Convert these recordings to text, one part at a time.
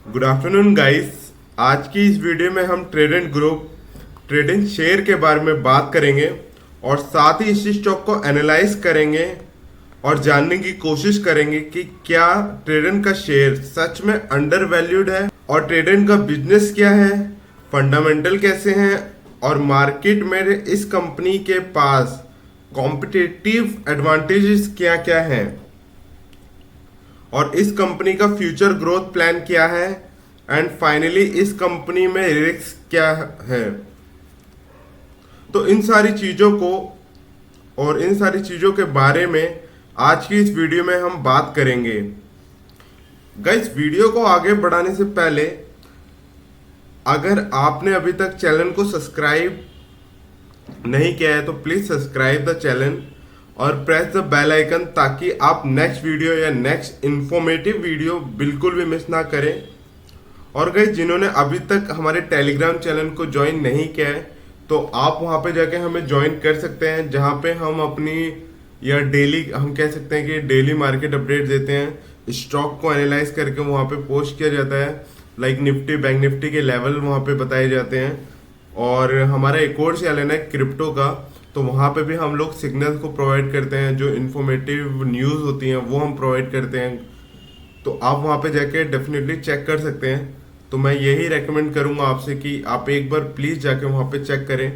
Good afternoon guys. आज की इस वीडियो में हम ट्रेडेंट ग्रुप ट्रेडेंट शेयर के बारे में बात करेंगे और साथ ही इस स्टॉक को एनालाइज करेंगे और जानने की कोशिश करेंगे कि क्या ट्रेडेंट का शेयर सच में अंडर वैल्यूड है और ट्रेडेंट का बिजनेस क्या है, फंडामेंटल कैसे हैं और मार्केट में इस कंपनी के पास कॉम्पिटिटिव एडवांटेजेस क्या क्या हैं और इस कंपनी का फ्यूचर ग्रोथ प्लान क्या है एंड फाइनली इस कंपनी में रिस्क क्या है। तो इन सारी चीज़ों को और इन सारी चीज़ों के बारे में आज की इस वीडियो में हम बात करेंगे। गाइस, वीडियो को आगे बढ़ाने से पहले अगर आपने अभी तक चैनल को सब्सक्राइब नहीं किया है तो प्लीज़ सब्सक्राइब द चैनल और प्रेस द बेल आइकन ताकि आप नेक्स्ट वीडियो या नेक्स्ट इन्फॉर्मेटिव वीडियो बिल्कुल भी मिस ना करें। और गाइस, जिन्होंने अभी तक हमारे टेलीग्राम चैनल को ज्वाइन नहीं किया है तो आप वहां पे जाके हमें ज्वाइन कर सकते हैं, जहां पे हम अपनी या डेली हम कह सकते हैं कि डेली मार्केट अपडेट देते हैं। स्टॉक को एनालाइज करके वहां पे पोस्ट किया जाता है, लाइक निफ्टी बैंक निफ्टी के लेवल वहां पे बताए जाते हैं। और हमारा एक और चैनल है क्रिप्टो का, तो वहाँ पे भी हम लोग सिग्नल को प्रोवाइड करते हैं, जो इन्फॉर्मेटिव न्यूज़ होती हैं वो हम प्रोवाइड करते हैं। तो आप वहाँ पे जाके डेफिनेटली चेक कर सकते हैं। तो मैं यही रेकमेंड करूँगा आपसे कि आप एक बार प्लीज़ जाके वहाँ पे चेक करें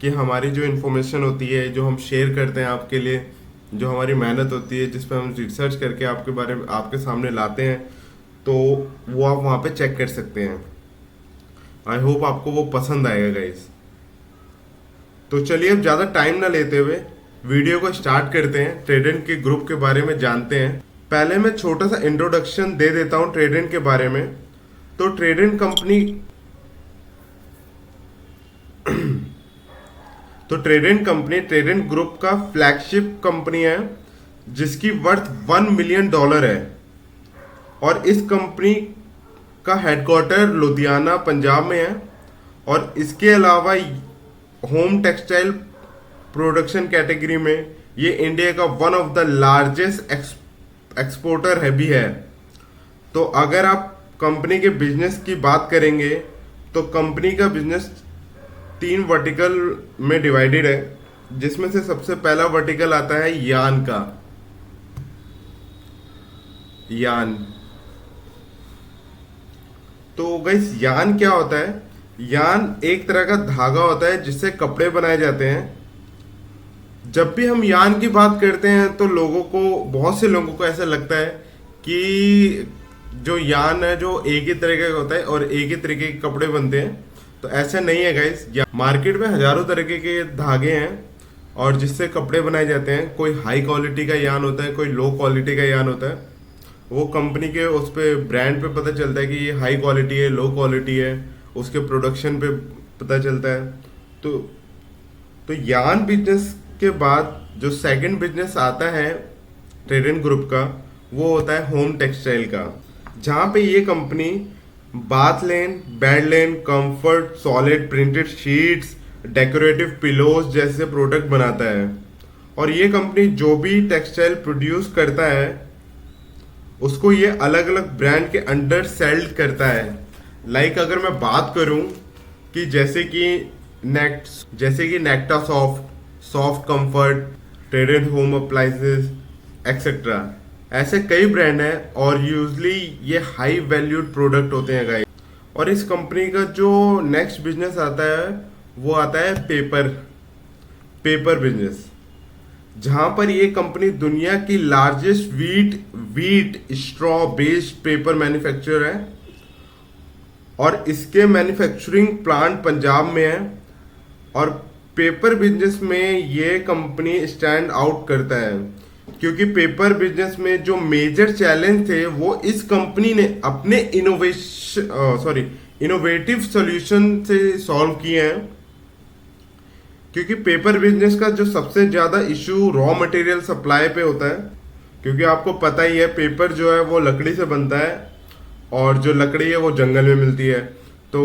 कि हमारी जो इन्फॉर्मेशन होती है, जो हम शेयर करते हैं आपके लिए, जो हमारी मेहनत होती है, जिस पर हम रिसर्च करके आपके बारे में आपके सामने लाते हैं, तो वो आप वहाँ पे चेक कर सकते हैं। आई होप आपको वो पसंद आएगा गाइस। तो चलिए अब ज़्यादा टाइम ना लेते हुए वीडियो को स्टार्ट करते हैं, ट्रेडेंट के ग्रुप के बारे में जानते हैं। पहले मैं छोटा सा इंट्रोडक्शन दे देता हूं ट्रेडेंट के बारे में। तो ट्रेडेंट कंपनी ट्रेडेंट ग्रुप का फ्लैगशिप कंपनी है जिसकी वर्थ $1 मिलियन है और इस कंपनी का हेडक्वार्टर लुधियाना पंजाब में है। और इसके अलावा होम टेक्सटाइल प्रोडक्शन कैटेगरी में ये इंडिया का one of the largest exporter है भी है। तो अगर आप कंपनी के बिजनेस की बात करेंगे तो कंपनी का बिजनेस 3 वर्टिकल में डिवाइडेड है, जिसमें से सबसे पहला वर्टिकल आता है यान का। यान, तो गाइस यान क्या होता है? यान एक तरह का धागा होता है जिससे कपड़े बनाए जाते हैं। जब भी हम यान की बात करते हैं तो बहुत से लोगों को ऐसा लगता है कि जो यान है जो एक ही तरीके का होता है और एक ही तरीके के कपड़े बनते हैं। तो ऐसा नहीं है गाइस। मार्केट में हजारों तरीके के धागे हैं और जिससे कपड़े बनाए जाते हैं। कोई हाई क्वालिटी का यान होता है, कोई लो क्वालिटी का यान होता है। वो कंपनी के उस पे ब्रांड पे पता चलता है कि ये हाई क्वालिटी है, लो क्वालिटी है, उसके प्रोडक्शन पे पता चलता है। तो यान बिजनेस के बाद जो सेकंड बिजनेस आता है ट्रेडेंट ग्रुप का, वो होता है होम टेक्सटाइल का, जहाँ पे ये company bath linen, bed linen, comfort, solid printed sheets, decorative pillows जैसे प्रोडक्ट बनाता है। और ये कंपनी जो भी टेक्सटाइल प्रोड्यूस करता है उसको ये अलग अलग ब्रांड के अंडर सेल करता है। लाइक अगर मैं बात करूं कि जैसे कि NACTA soft comfort, Trident home appliances etcetera, ऐसे कई ब्रांड हैं और यूजली ये हाई वैल्यूड प्रोडक्ट होते हैं गाइस। और इस कंपनी का जो नेक्स्ट बिजनेस आता है वो आता है पेपर बिजनेस, जहां पर ये कंपनी दुनिया की largest wheat straw based paper manufacturer है और इसके मैन्युफैक्चरिंग प्लांट पंजाब में है। और पेपर बिजनेस में ये कंपनी स्टैंड आउट करता है क्योंकि पेपर बिजनेस में जो मेजर चैलेंज थे वो इस कंपनी ने अपने इनोवेटिव सॉल्यूशन से सॉल्व किए हैं। क्योंकि पेपर बिजनेस का जो सबसे ज़्यादा इशू रॉ मटेरियल सप्लाई पे होता है, क्योंकि आपको पता ही है पेपर जो है वो लकड़ी से बनता है और जो लकड़ी है वो जंगल में मिलती है। तो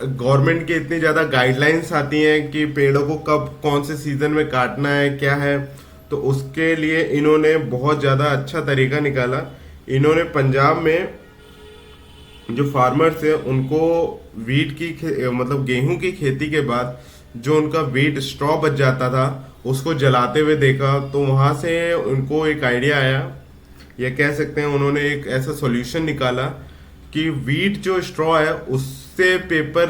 गवर्नमेंट की इतनी ज़्यादा गाइडलाइंस आती हैं कि पेड़ों को कब कौन से सीज़न में काटना है क्या है, तो उसके लिए इन्होंने बहुत ज़्यादा अच्छा तरीका निकाला। इन्होंने पंजाब में जो फार्मर्स है उनको वीट की मतलब गेहूं की खेती के बाद जो उनका वीट स्ट्रॉ बच जाता था उसको जलाते हुए देखा, तो वहां से उनको एक आइडिया आया, या कह सकते हैं उन्होंने एक ऐसा सॉल्यूशन निकाला कि वीट जो स्ट्रॉ है उससे पेपर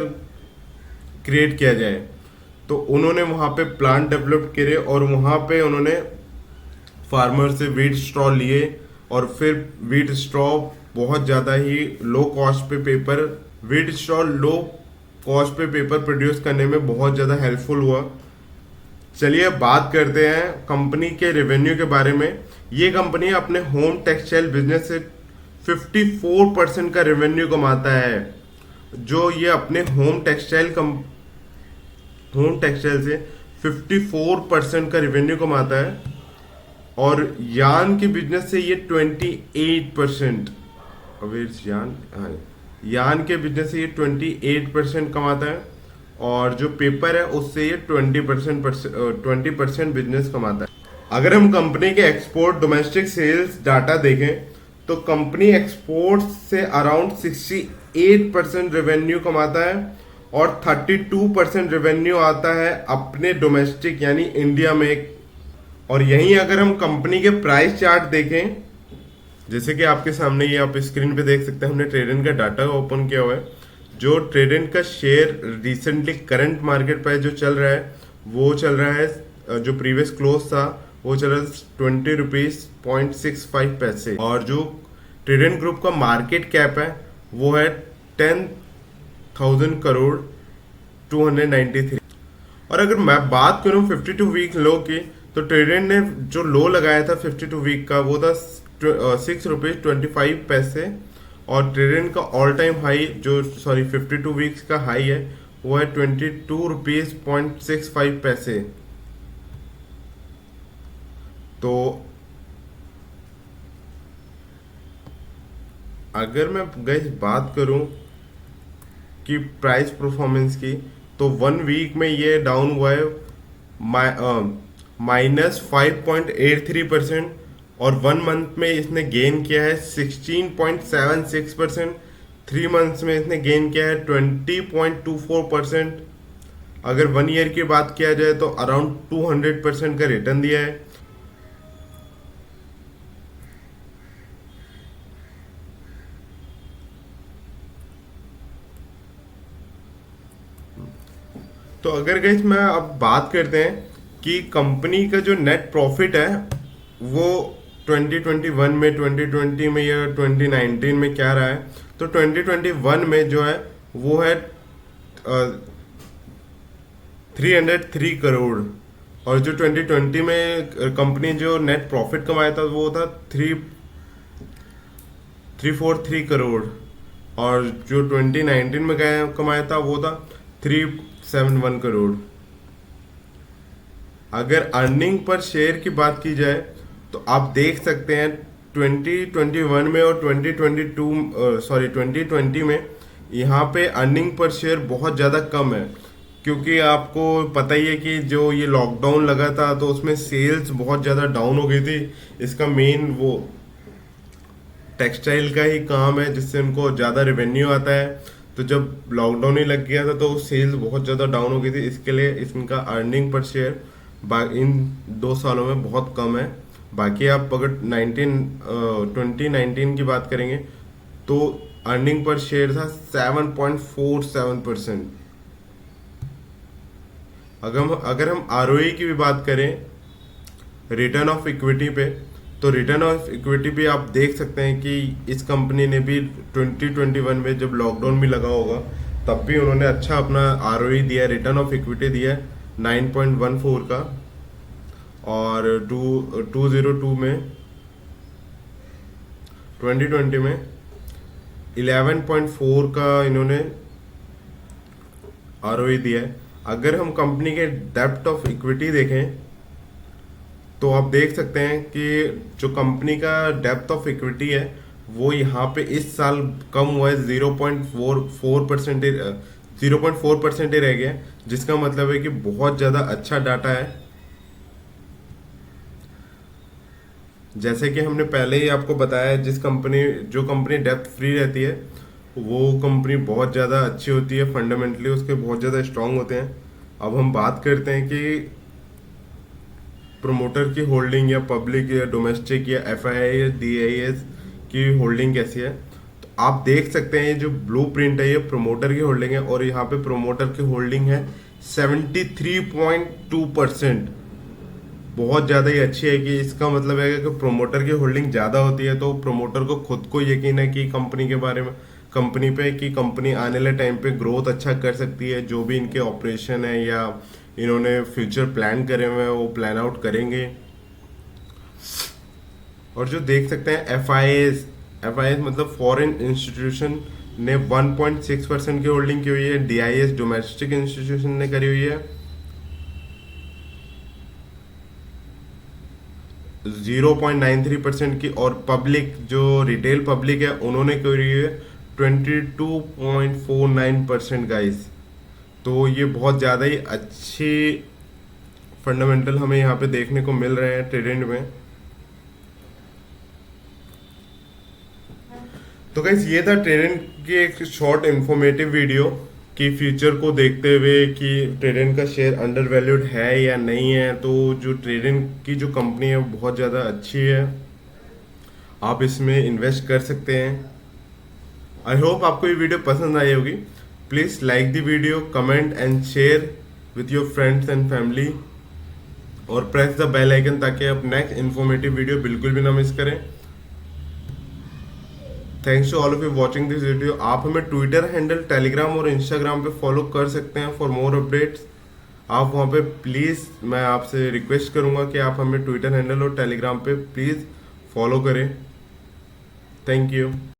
क्रिएट किया जाए। तो उन्होंने वहां पे प्लांट डेवलप करे और वहां पे उन्होंने फार्मर से वीट स्ट्रॉ लिए, और फिर वीट स्ट्रॉ बहुत ज़्यादा ही लो कॉस्ट पे paper wheat straw low cost पे पेपर प्रोड्यूस करने में बहुत ज़्यादा हेल्पफुल हुआ। चलिए अब बात करते हैं कंपनी के रेवेन्यू के बारे में। ये कंपनी अपने होम टेक्सटाइल बिजनेस से 54% का रेवेन्यू कमाता है। जो ये अपने होम टेक्सटाइल से 54% का रेवेन्यू कमाता है, और यान के बिजनेस से ये 28%, यान के बिजनेस से ये 28% कमाता है, और जो पेपर है उससे ये 20% बिजनेस कमाता है। अगर हम कंपनी के एक्सपोर्ट डोमेस्टिक सेल्स डाटा देखें तो कंपनी एक्सपोर्ट से अराउंड 68% रेवेन्यू कमाता है, और 32% रेवेन्यू आता है अपने डोमेस्टिक यानी इंडिया में। और यहीं अगर हम कंपनी के प्राइस चार्ट देखें, जैसे कि आपके सामने ये आप स्क्रीन पे देख सकते हैं, हमने ट्रेडेंट का डाटा ओपन किया हुआ है। जो ट्रेडेंट का share recently current market price जो चल रहा है वो चल रहा है, जो प्रीवियस क्लोज था वो चल रहा है 20 रुपीज 0.65 पैसे, और जो ट्रेडेंट ग्रुप का मार्केट कैप है वो है 10,000 करोड़ 293। और अगर मैं बात करूं 52 वीक लो की, तो ट्रेडेंट ने जो लो लगाया था 52 वीक का वो था 6 रुपीज 25 पैसे, और ट्रेडेंट का ऑल टाइम हाई 52 वीक्स का हाई है वो है 22 रुपीज 0.65 पैसे। तो अगर मैं गाइस बात करूं कि प्राइस परफॉर्मेंस की, तो 1 वीक में ये डाउन हुआ है -5.83%, और 1 मंथ में इसने गेन किया है 16.76%, 3 मंथ्स में इसने गेन किया है 20.24%। अगर 1 ईयर की बात किया जाए तो अराउंड 200% का रिटर्न दिया है। तो अगर गाइस मैं अब बात करते हैं कि कंपनी का जो नेट प्रॉफिट है वो 2021 में, 2020 में या 2019 में क्या रहा है, तो 2021 में जो है वो है 303 करोड़, और जो 2020 में कंपनी जो नेट प्रॉफिट कमाया था वो था 343 करोड़, और जो 2019 में कमाया था वो था 371 करोड़। अगर अर्निंग पर शेयर की बात की जाए तो आप देख सकते हैं 2021 में और 2020 में यहाँ पे अर्निंग पर शेयर बहुत ज़्यादा कम है, क्योंकि आपको पता ही है कि जो ये लॉकडाउन लगा था तो उसमें सेल्स बहुत ज़्यादा डाउन हो गई थी। इसका मेन वो टेक्सटाइल का ही काम है जिससे उनको ज़्यादा रेवेन्यू आता है। तो जब लॉकडाउन ही लग गया था तो सेल्स बहुत ज़्यादा डाउन हो गई थी, इसके लिए इनका अर्निंग पर शेयर इन 2 सालों में बहुत कम है। बाकी आप अगर 2019 की बात करेंगे तो अर्निंग पर शेयर था 7.47%। अगर हम आरओई की भी बात करें, रिटर्न ऑफ इक्विटी पे, तो रिटर्न ऑफ इक्विटी भी आप देख सकते हैं कि इस कंपनी ने भी 2021 में जब लॉकडाउन भी लगा होगा तब भी उन्होंने अच्छा अपना आरओई दिया, रिटर्न ऑफ इक्विटी दिया 9.14 का, और 2020 में 11.4 का इन्होंने आरओई दिया है। अगर हम कंपनी के डेप्थ ऑफ इक्विटी देखें तो आप देख सकते हैं कि जो कंपनी का डेप्थ ऑफ इक्विटी है वो यहाँ पे इस साल कम हुआ है 0.4% ही रह गया, जिसका मतलब है कि बहुत ज़्यादा अच्छा डाटा है। जैसे कि हमने पहले ही आपको बताया, जो कंपनी डेप्थ फ्री रहती है वो कंपनी बहुत ज़्यादा अच्छी होती है, फंडामेंटली उसके बहुत ज़्यादा स्ट्रांग होते हैं। अब हम बात करते हैं कि प्रोमोटर की होल्डिंग या पब्लिक या डोमेस्टिक या एफआईआई या डीआईएस की होल्डिंग कैसी है। तो आप देख सकते हैं ये जो ब्लू प्रिंट है ये प्रोमोटर की होल्डिंग है, और यहाँ पे प्रोमोटर की होल्डिंग है 73.2%। बहुत ज़्यादा ही अच्छी है, कि इसका मतलब है कि प्रोमोटर की होल्डिंग ज़्यादा होती है तो प्रोमोटर को खुद को यकीन है कि कंपनी के बारे में, कंपनी पे, कि कंपनी आने वाले टाइम पे ग्रोथ अच्छा कर सकती है। जो भी इनके ऑपरेशन है या इन्होंने फ्यूचर प्लान करे हुए हैं वो प्लान आउट करेंगे। और जो देख सकते हैं एफ आई एस मतलब फॉरेन इंस्टीट्यूशन ने 1.6% की होल्डिंग की हुई है, डीआईएस डोमेस्टिक इंस्टीट्यूशन ने करी हुई है 0.93% की, और पब्लिक जो रिटेल पब्लिक है उन्होंने करी हुई है 22.49% गाइस। तो ये बहुत ज़्यादा ही अच्छी फंडामेंटल हमें यहाँ पे देखने को मिल रहे हैं ट्रेंड में। तो गाइस ये था ट्रेंड की एक शॉर्ट इंफॉर्मेटिव वीडियो, कि फ्यूचर को देखते हुए कि ट्रेंड का शेयर अंडर वैल्यूड है या नहीं है। तो जो ट्रेंड की जो कंपनी है वो बहुत ज़्यादा अच्छी है, आप इसमें इन्वेस्ट कर सकते हैं। आई होप आपको ये वीडियो पसंद आई होगी। Please like the video, comment and share with your friends and family, और प्रेस द बेल आइकन ताकि आप नेक्स्ट इन्फॉर्मेटिव वीडियो बिल्कुल भी ना मिस करें। Thanks to all of you watching this video. आप हमें ट्विटर हैंडल, टेलीग्राम और इंस्टाग्राम पे फॉलो कर सकते हैं फॉर मोर अपडेट्स। आप वहाँ पे प्लीज़, मैं आपसे रिक्वेस्ट करूँगा कि आप हमें ट्विटर हैंडल और टेलीग्राम पे प्लीज़ फॉलो करें। Thank you.